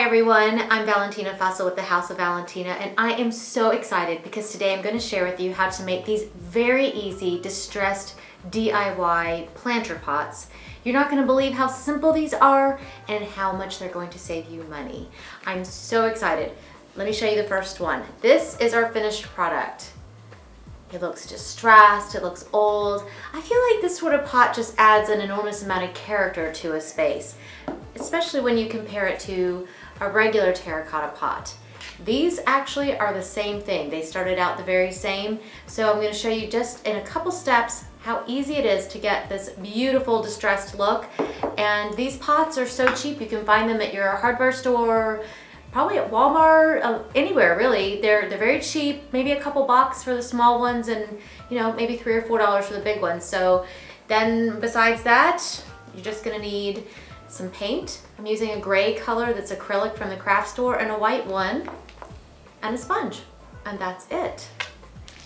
everyone, I'm Valentina Fassel with the House of Valentina, and I am so excited because today I'm going to share with you how to make these very easy distressed DIY planter pots. You're not going to believe how simple these are and how much they're going to save you money. I'm so excited. Let me show you the first one. This is our finished product. It looks distressed, it looks old. I feel like this sort of pot just adds an enormous amount of character to a space, especially when you compare it to a regular terracotta pot. These actually are the same thing. They started out the very same. So I'm going to show you just in a couple steps how easy it is to get this beautiful distressed look. And these pots are so cheap. You can find them at your hardware store, probably at Walmart, anywhere really. They're very cheap, maybe a couple bucks for the small ones and maybe $3 or $4 for the big ones. So then besides that, you're just gonna need some paint. I'm using a gray color that's acrylic from the craft store and a white one and a sponge, and that's it.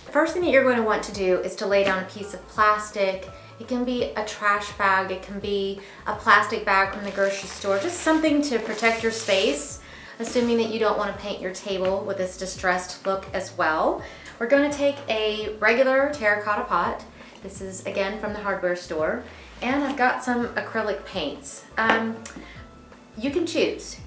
The first thing that you're going to want to do is to lay down a piece of plastic. It can be a trash bag, it can be a plastic bag from the grocery store, just something to protect your space, assuming that you don't want to paint your table with this distressed look as well. We're going to take a regular terracotta pot. This is again from the hardware store, and I've got some acrylic paints. You can choose.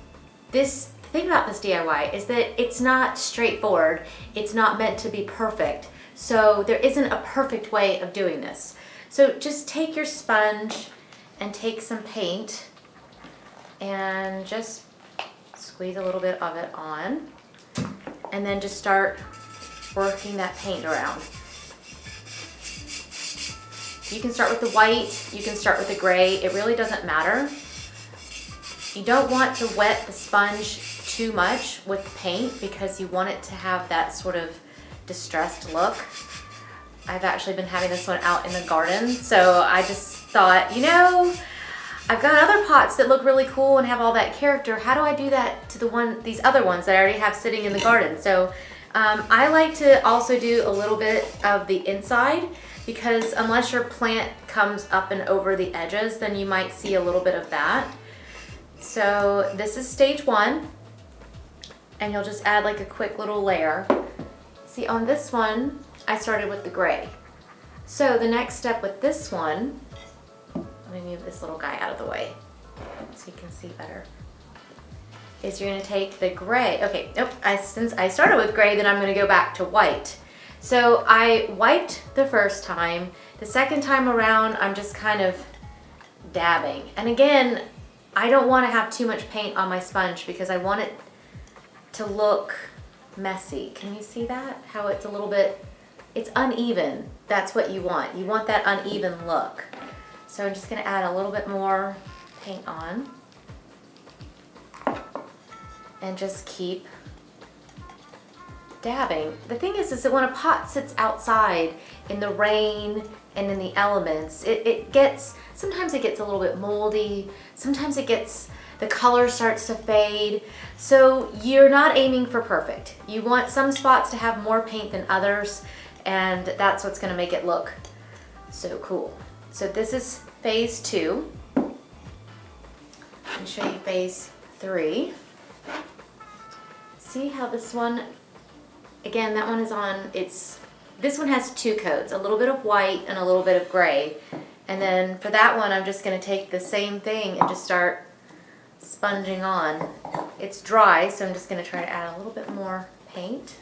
The thing about this DIY is that it's not straightforward. It's not meant to be perfect. So there isn't a perfect way of doing this. So just take your sponge and take some paint and just squeeze a little bit of it on, and then just start working that paint around. You can start with the white, you can start with the gray, it really doesn't matter. You don't want to wet the sponge too much with the paint because you want it to have that sort of distressed look. I've actually been having this one out in the garden, so I just thought, I've got other pots that look really cool and have all that character. How do I do that to these other ones that I already have sitting in the garden? So I like to also do a little bit of the inside, because unless your plant comes up and over the edges, then you might see a little bit of that. So this is stage one, and you'll just add like a quick little layer. See, on this one, I started with the gray. So the next step with this one, let me move this little guy out of the way so you can see better, is you're gonna take the gray. Okay, nope, since I started with gray, then I'm gonna go back to white. So I wiped the first time. The second time around, I'm just kind of dabbing. And again, I don't wanna have too much paint on my sponge because I want it to look messy. Can you see that? How it's a little bit, it's uneven. That's what you want. You want that uneven look. So I'm just gonna add a little bit more paint on and just keep dabbing. The thing is that when a pot sits outside in the rain and in the elements, sometimes it gets a little bit moldy, sometimes the color starts to fade. So you're not aiming for perfect. You want some spots to have more paint than others, and that's what's gonna make it look so cool. So this is phase 2. I'll show you phase 3. See how this one, again, that one is on, this one has 2 coats, a little bit of white and a little bit of gray. And then for that one, I'm just gonna take the same thing and just start sponging on. It's dry, so I'm just gonna try to add a little bit more paint.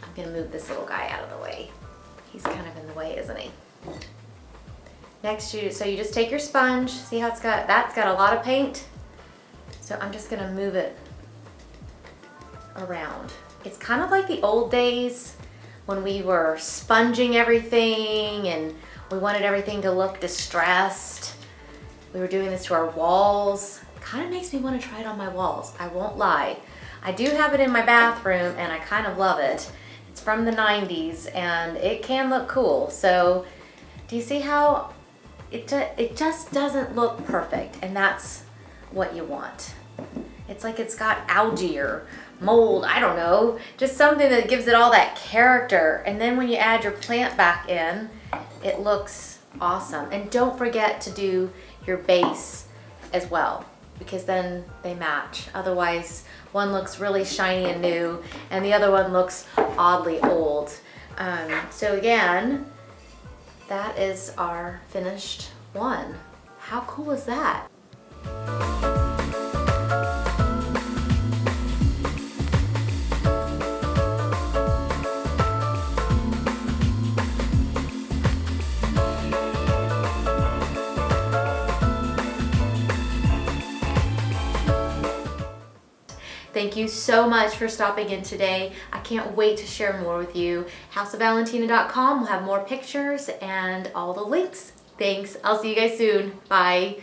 I'm gonna move this little guy out of the way. He's kind of in the way, isn't he? Next, so you just take your sponge. See how that's got a lot of paint? So I'm just gonna move it around. It's kind of like the old days when we were sponging everything and we wanted everything to look distressed. We were doing this to our walls. Kind of makes me want to try it on my walls, I won't lie. I do have it in my bathroom and I kind of love it. It's from the 90s and it can look cool. So do you see how it just doesn't look perfect, and that's what you want. It's like it's got algae or mold, I don't know, just something that gives it all that character. And then when you add your plant back in, It looks awesome. And don't forget to do your base as well, because then they match. Otherwise, one looks really shiny and new and the other one looks oddly old. So again, that is our finished one. How cool is that? Thank you so much for stopping in today. I can't wait to share more with you. houseofvalentina.com will have more pictures and all the links. Thanks. I'll see you guys soon. Bye.